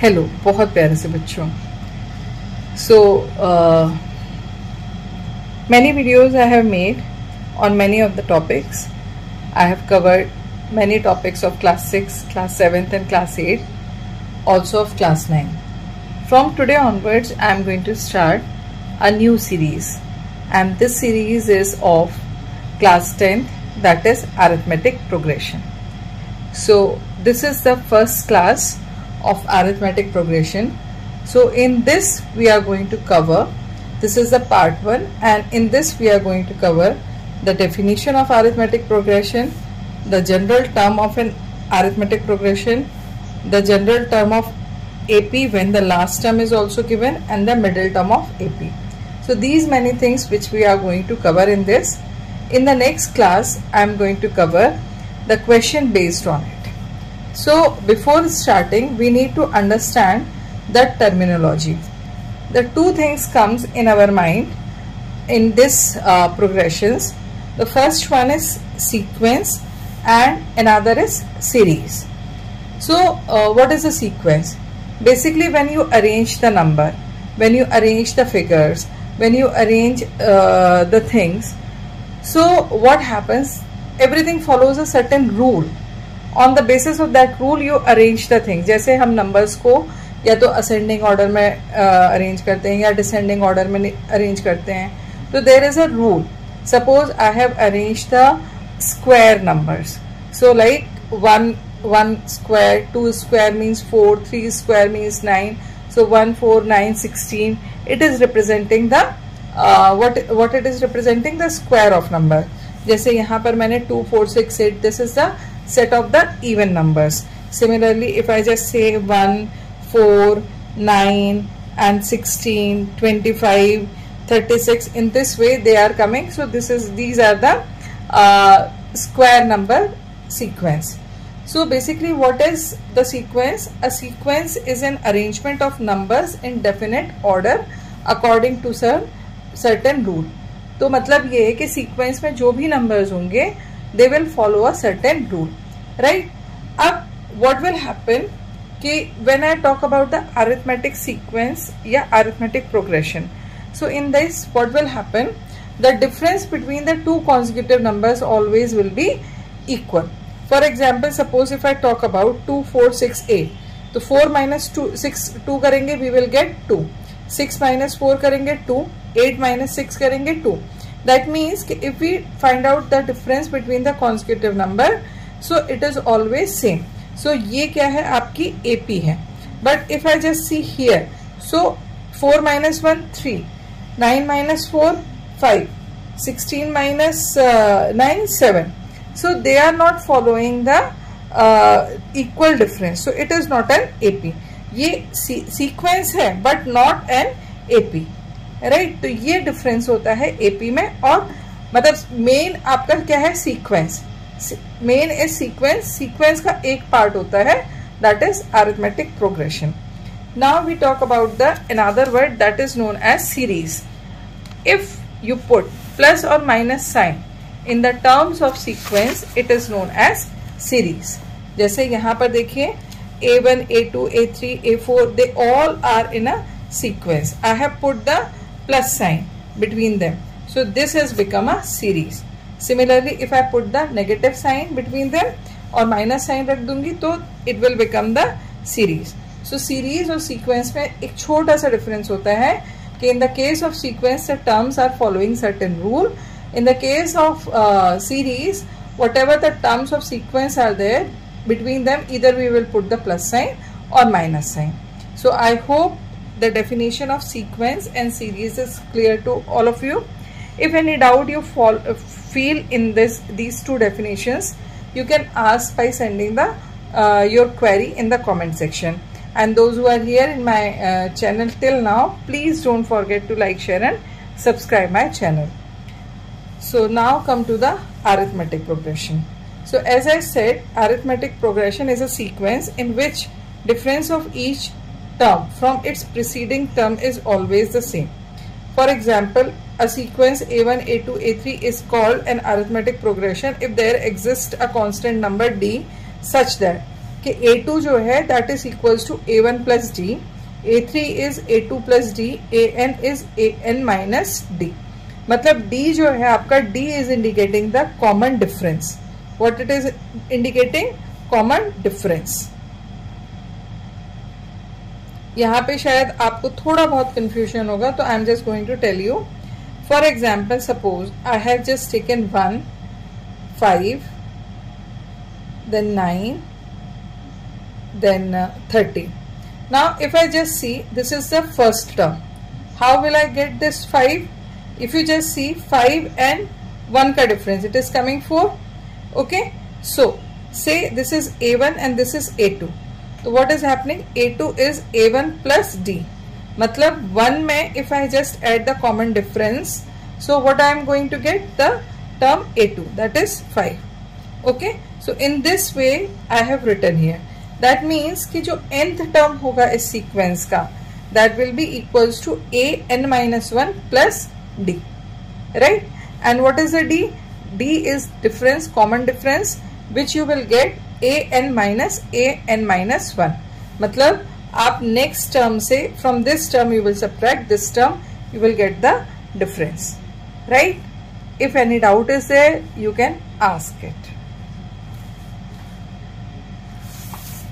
Hello बहुत प्यारे से बच्चों. So many videos I have made on many of the topics. I have covered many topics of class 6, class 7th and class 8, also of class 9. From today onwards I am going to start a new series, and this series is of class 10th, that is arithmetic progression. So this is the first class of arithmetic progression. So in this we are going to cover, this is the part 1, and in this we are going to cover the definition of arithmetic progression, the general term of an arithmetic progression, the general term of AP when the last term is also given, and the middle term of AP. So these many things which we are going to cover in this. In the next class I am going to cover the question based on it. So before starting we need to understand the terminology. The two things comes in our mind in this progressions. The first one is sequence and another is series. So what is a sequence? Basically when you arrange the number, when you arrange the figures, when you arrange the things, so what happens, everything follows a certain rule. On the basis of that rule you arrange the things. जैसे हम numbers को या तो ascending order में arrange करते हैं या descending order में arrange करते हैं, तो there is a rule. Suppose I have arranged the square numbers. So like 1 square, 2 square means 4, 3 square means 9. So 1, 4, 9, 16. It is representing the what it is representing, the square of number. जैसे यहाँ पर मैंने 2, 4, 6, 8. This is the set of the even numbers. Similarly, if I just say 1, 4, 9 and 16, 25, 36, in this way they are coming. So these are the square number sequence. So basically what is the sequence? A sequence is an arrangement of numbers in definite order according to certain rule. तो मतलब ये है कि sequence में जो भी numbers होंगे they will follow a certain rule, right? अब what will happen कि when I talk about the arithmetic sequence या arithmetic progression, so in this what will happen, the difference between the two consecutive numbers always will be equal. For example, suppose if I talk about 2, 4, 6, 8, तो 4 minus 2, 6, 2 करेंगे we will get 2, 6 minus 4 करेंगे 2, 8 minus 6 करेंगे 2. That means कि if we find out the difference between the consecutive number, so it is always same. So ये क्या है, आपकी AP है. But if I just see here, so 4 minus 1 3, 9 minus 4 5, 16 minus 9 7. So they are not following the equal difference. So it is not an AP. ये sequence है but not an AP. Right तो ये difference होता है AP में. और मतलब main आपका क्या है, sequence. Main is sequence. Sequence का एक पार्ट होता है that is arithmetic progression. Now we talk about the another word that is known as series. If you put plus और minus sign in the terms of sequence it is known as series. जैसे यहाँ पर देखिए A1, A2, A3, A4 they all are in a sequence. I have put the plus sign between them, so this has become a series. Similarly, if I put the negative sign between them और minus sign रख दूंगी तो it will become the series. So series और sequence में एक छोटा सा difference होता है कि in the case of sequence the terms are following certain rule. In the case of series, whatever the terms of sequence are there, between them either we will put the plus sign or minus sign. So I hope the definition of sequence and series is clear to all of you. If any doubt you feel in these two definitions, you can ask by sending the your query in the comment section. And those who are here in my channel till now, please don't forget to like, share and subscribe my channel. So now come to the arithmetic progression. So as I said, arithmetic progression is a sequence in which difference of each term from its preceding term is always the same. For example, a sequence A1, A2, A3 is called an arithmetic progression if there exists a constant number D such that कि A2 जो है that is equals to A1 plus D, A3 is A2 plus D, AN is AN minus D. मतलब D जो है आपका, D is indicating the common difference. What it is indicating? Common difference. यहाँ पे शायद आपको थोड़ा बहुत कंफ्यूजन होगा, तो I am just going to tell you. For example, suppose I have just taken 1, 5, then 9, then 30. Now if I just see, this is the first term. How will I get this 5? If you just see 5 and 1 ka difference, it is coming 4. Okay, so say this is A1 and this is A2. So what is happening? A2 is A1 plus D. मतलब 1 में if I just add the common difference, so what I am going to get? The term A2, that is 5. Okay, so in this way I have written here. That means कि जो nth term होगा इस sequence का, that will be equals to a n minus 1 plus d, right? And what is the d? D is difference, common difference, which you will get a n minus 1. मतलब आप next term से, from this term you will subtract this term, you will get the difference, right? If any doubt is there, you can ask it.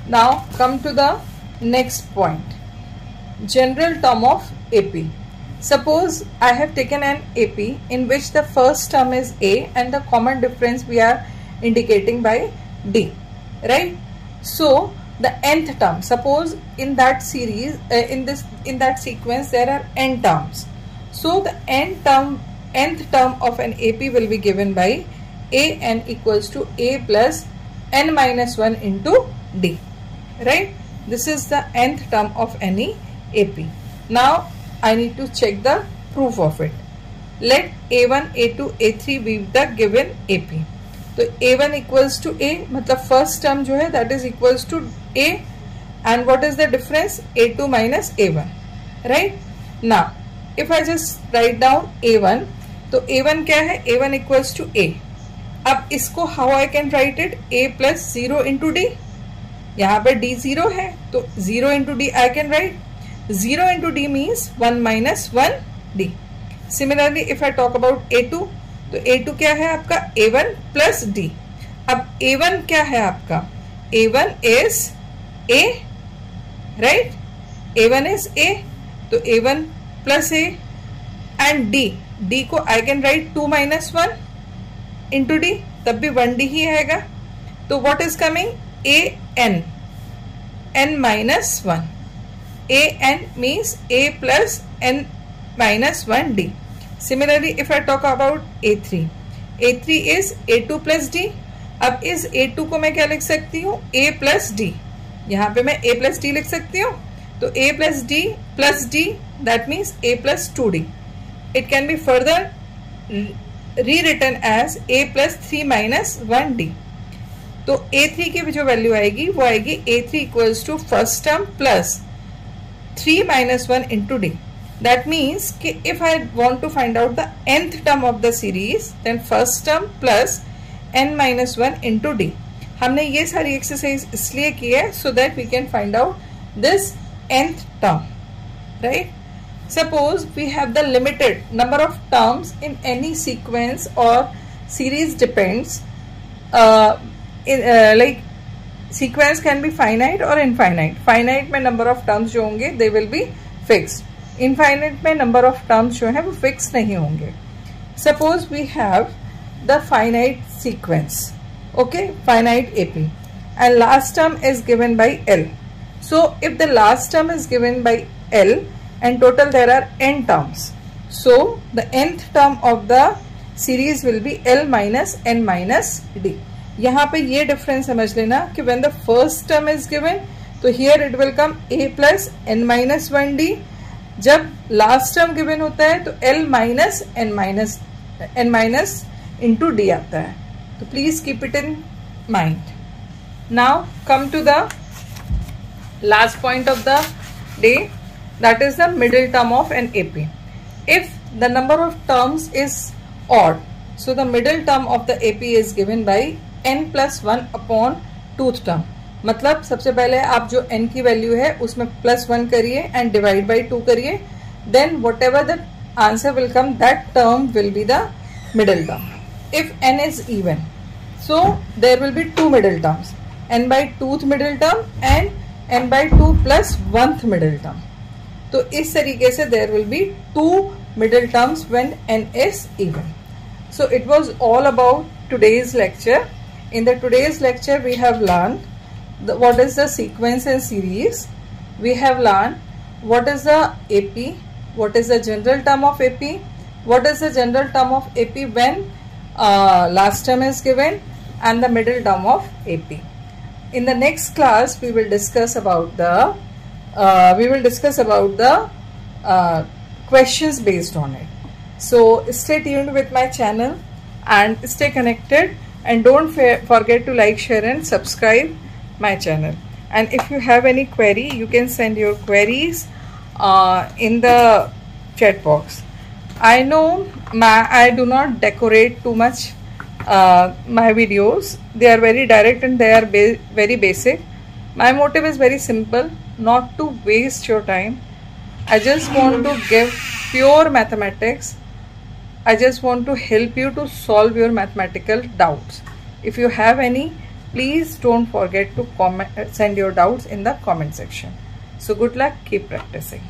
Now come to the next point, general term of AP. Suppose I have taken an AP in which the first term is A and the common difference we are indicating by D, right? So the nth term, suppose in that series, in that sequence there are n terms. So the nth term of an AP will be given by AN equals to A plus n minus 1 into D. Right? This is the nth term of any AP. Now I need to check the proof of it. Let A1, A2, A3 be the given AP. So A1 equals to A, मतलब first term जो है that is equals to A, and what is the difference? A2 minus A1, right? Now if I just write down A1, तो A1 क्या है? A1 equals to A. अब इसको how I can write it? A plus 0 into D. यहाँ पर D 0 है, तो 0 into D I can write. 0 into D means 1 minus 1 D. Similarly, if I talk about A2, तो A2 क्या है आपका? A1 plus D. अब A1 क्या है आपका? A1 is A, right? A1 is A, तो A1 plus A and D को I can write 2 minus 1 into D, तब भी 1D ही आएगा. तो what is coming? AN, n minus 1. AN means A plus n minus 1D. Similarly, if I talk about A3, A3 is A2 plus D. अब इस A2 को मैं क्या लिख सकती हूँ? A plus D. यहाँ पे मैं A plus D लिख सकती हूँ. तो A plus D, that means A plus 2D. It can be further rewritten as A plus 3 minus 1D. तो A3 की जो वैल्यू आएगी वो आएगी A3 equals to first term plus 3 minus 1 into D. That means कि if I want to find out the nth term of the series, then first term plus n minus 1 into D. हमने ये सारी exercise इसलिए की है so that we can find out this nth term, right? Suppose we have the limited number of terms in any sequence or series depends. Like sequence can be finite or infinite. Finite में number of terms जो होंगे they will be fixed. Infinite में number of terms जो है वो fixed नहीं होंगे. Suppose we have the finite sequence, okay, finite AP, and last term is given by L. So if the last term is given by L and total there are n terms, so the nth term of the series will be L minus n minus D. यहाँ पे ये difference समझ लेना कि when the first term is given, तो here it will come A plus n minus 1D. जब last term given होता है तो L minus n minus into D आता है. तो please keep it in mind. Now come to the last point of the day, that is the middle term of an AP. If the number of terms is odd, so the middle term of the AP is given by n plus 1 upon tooth term. मतलब सबसे पहले आप जो n की value है उसमें +1 करिए and divide by 2 करिए, then whatever the answer will come that term will be the middle term. If n is even, so there will be 2 middle terms, n by 2th middle term and n by 2 plus 1th middle term. तो इस तरीके से there will be 2 middle terms when n is even. So it was all about today's lecture. In the today's lecture we have learned what is the sequence and series. We have learned what is the AP, what is the general term of AP, what is the general term of AP when last term is given, and the middle term of AP. In the next class we will discuss about the questions based on it. So stay tuned with my channel and stay connected, and don't forget to like, share and subscribe my channel. And if you have any query, you can send your queries in the chat box. I know I do not decorate too much my videos. They are very direct and they are very basic. My motive is very simple, not to waste your time. I just want to give pure mathematics. I just want to help you to solve your mathematical doubts. If you have any, please don't forget to send your doubts in the comment section. So good luck, keep practicing.